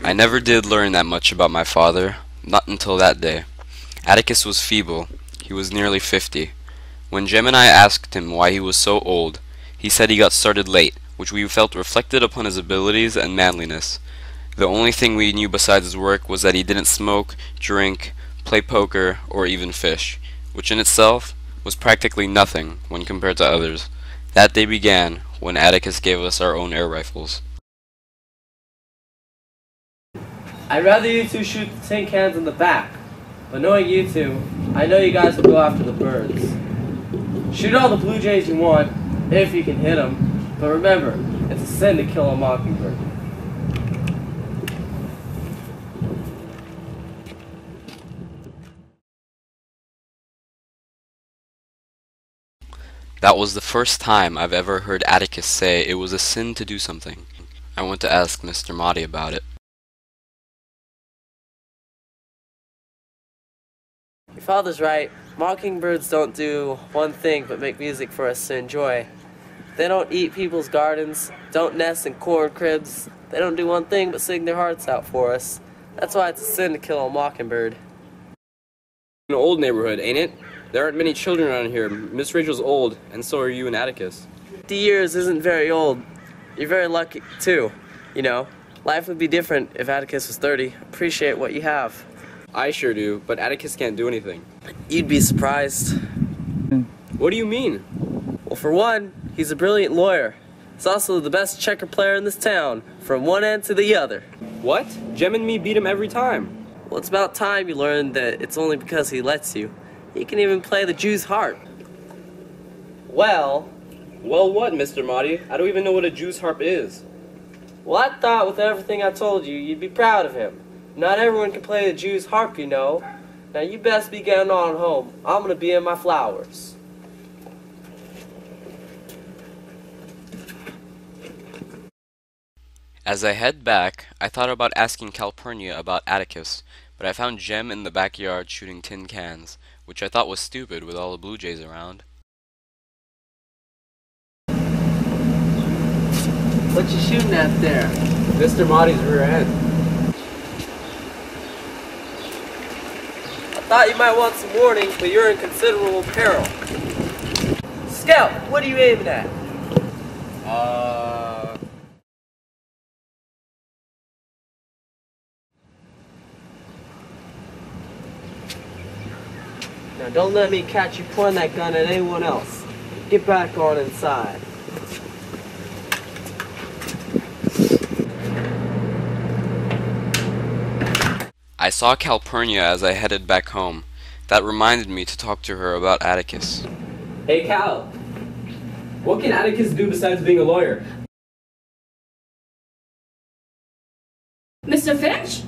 I never did learn that much about my father, not until that day. Atticus was feeble. He was nearly 50. When Jem and I asked him why he was so old, he said he got started late, which we felt reflected upon his abilities and manliness. The only thing we knew besides his work was that he didn't smoke, drink, play poker, or even fish, which in itself was practically nothing when compared to others. That day began when Atticus gave us our own air rifles. I'd rather you two shoot the tin cans in the back, but knowing you two, I know you guys will go after the birds. Shoot all the blue jays you want, if you can hit them, but remember, it's a sin to kill a mockingbird. That was the first time I've ever heard Atticus say it was a sin to do something. I went to ask Mr. Motti about it. Your father's right. Mockingbirds don't do one thing but make music for us to enjoy. They don't eat people's gardens, don't nest in corn cribs. They don't do one thing but sing their hearts out for us. That's why it's a sin to kill a mockingbird. An old neighborhood, ain't it? There aren't many children around here. Miss Rachel's old, and so are you and Atticus. 50 years isn't very old. You're very lucky, too. You know, life would be different if Atticus was 30. Appreciate what you have. I sure do, but Atticus can't do anything. You'd be surprised. What do you mean? Well, for one, he's a brilliant lawyer. He's also the best checker player in this town, from one end to the other. What? Jem and me beat him every time. Well, it's about time you learned that it's only because he lets you. He can even play the Jew's harp. Well, what, Mr. Motti? I don't even know what a Jew's harp is. well, I thought with everything I told you, you'd be proud of him. Not everyone can play the Jew's harp, you know. Now, you best be getting on home. I'm gonna be in my flowers. As I head back, I thought about asking Calpurnia about Atticus, but I found Jem in the backyard shooting tin cans, which I thought was stupid with all the blue jays around. What you shooting at there? Mr. Motti's rear end. I thought you might want some warning, but you're in considerable peril. Scout, what are you aiming at? Now don't let me catch you pointing that gun at anyone else. Get back on inside. I saw Calpurnia as I headed back home. That reminded me to talk to her about Atticus. Hey, Cal. What can Atticus do besides being a lawyer? Mr. Finch?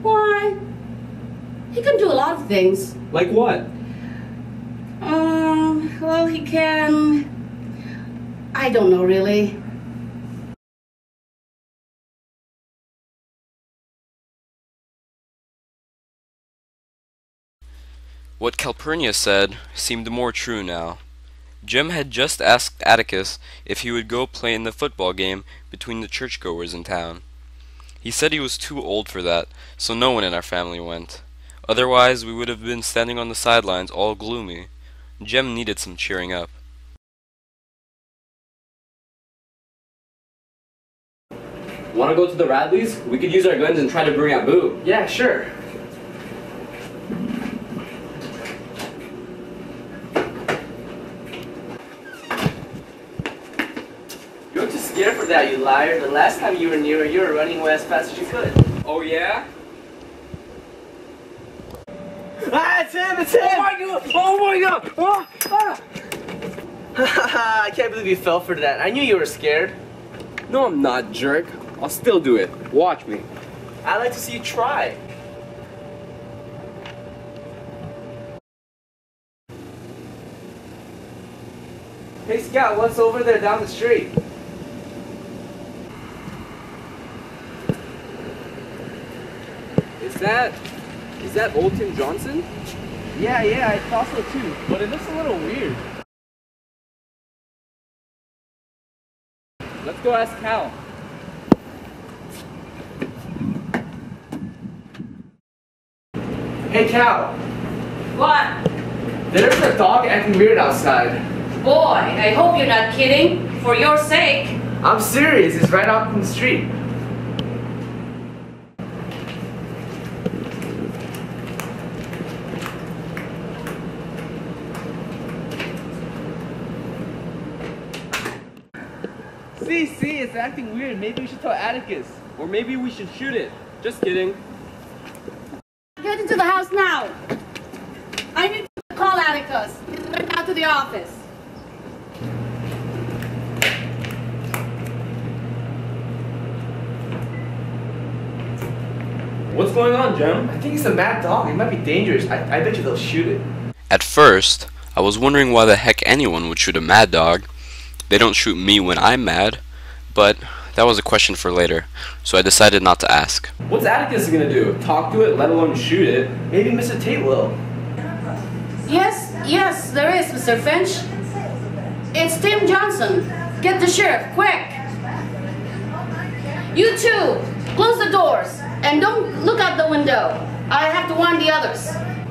Why, he can do a lot of things. Like what? Well, he can... I don't know, really. What Calpurnia said seemed more true now. Jem had just asked Atticus if he would go play in the football game between the churchgoers in town. He said he was too old for that, so no one in our family went. Otherwise, we would have been standing on the sidelines all gloomy. Jem needed some cheering up. Want to go to the Radleys? We could use our guns and try to bring out Boo. Yeah, sure. You're too scared for that, you liar. The last time you were near her, you were running away as fast as you could. Oh, yeah? Ah, it's him! It's him! Oh my god! Oh, I can't believe you fell for that. I knew you were scared. No, I'm not, jerk. I'll still do it. Watch me. I'd like to see you try. Hey, Scout, what's over there down the street? Is that old Tim Johnson? Yeah, I thought so too, but it looks a little weird. Let's go ask Cal. Hey, Cal. What? There's a dog acting weird outside. Boy, I hope you're not kidding. For your sake. I'm serious. It's right out in the street. See, it's acting weird. Maybe we should tell Atticus. Or maybe we should shoot it. Just kidding. Get into the house now. I need to call Atticus. He's right out to the office. What's going on, Jem? I think it's a mad dog. It might be dangerous. I bet you they'll shoot it. At first, I was wondering why the heck anyone would shoot a mad dog. They don't shoot me when I'm mad, but that was a question for later, so I decided not to ask. What's Atticus gonna do? Talk to it, let alone shoot it? Maybe Mr. Tate will. Yes, there is, Mr. Finch. It's Tim Johnson. Get the sheriff, quick. You two, close the doors and don't look out the window. I have to warn the others.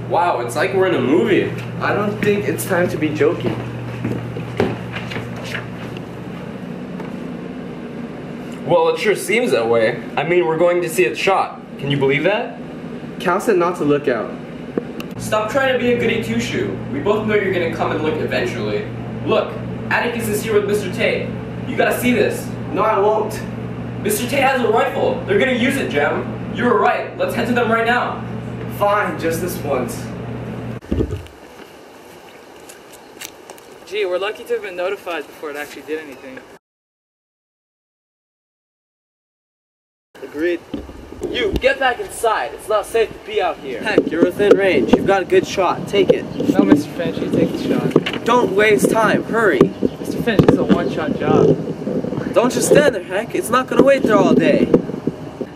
Wow, it's like we're in a movie. I don't think it's time to be joking. Well, it sure seems that way. I mean, we're going to see it shot. Can you believe that? Cal said not to look out. Stop trying to be a goody two-shoe. We both know you're gonna come and look eventually. Look, Atticus is here with Mr. Tate. You gotta see this. No, I won't. Mr. Tate has a rifle. They're gonna use it, Jem. You were right. Let's head to them right now. Fine, just this once. Gee, we're lucky to have been notified before it actually did anything. Agreed. You, get back inside. It's not safe to be out here. Heck, You're within range. You've got a good shot. Take it. No, Mr. Finch, you take the shot. Don't waste time. Hurry. Mr. Finch, it's a one-shot job. Don't just stand there, Heck. It's not gonna wait there all day.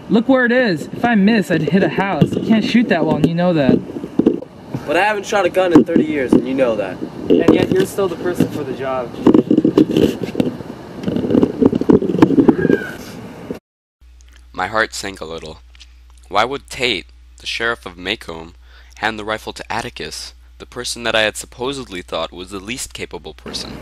Look where it is. If I miss, I'd hit a house. You can't shoot that well, and you know that. But I haven't shot a gun in 30 years, and you know that. And yet, you're still the person for the job. My heart sank a little. Why would Tate, the sheriff of Maycomb, hand the rifle to Atticus, the person that I had supposedly thought was the least capable person?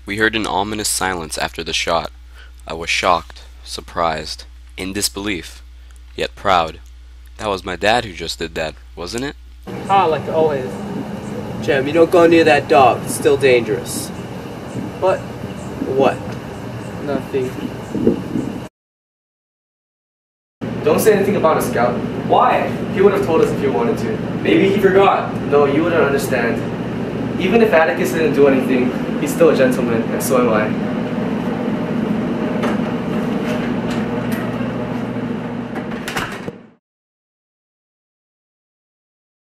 We heard an ominous silence after the shot. I was shocked, surprised, in disbelief, yet proud. That was my dad who just did that, wasn't it? Ah, like always. Jem, you don't go near that dog. It's still dangerous. But what? Nothing. Don't say anything about it, Scout. Why? He would have told us if he wanted to. Maybe he forgot. No, you wouldn't understand. Even if Atticus didn't do anything, he's still a gentleman, and so am I.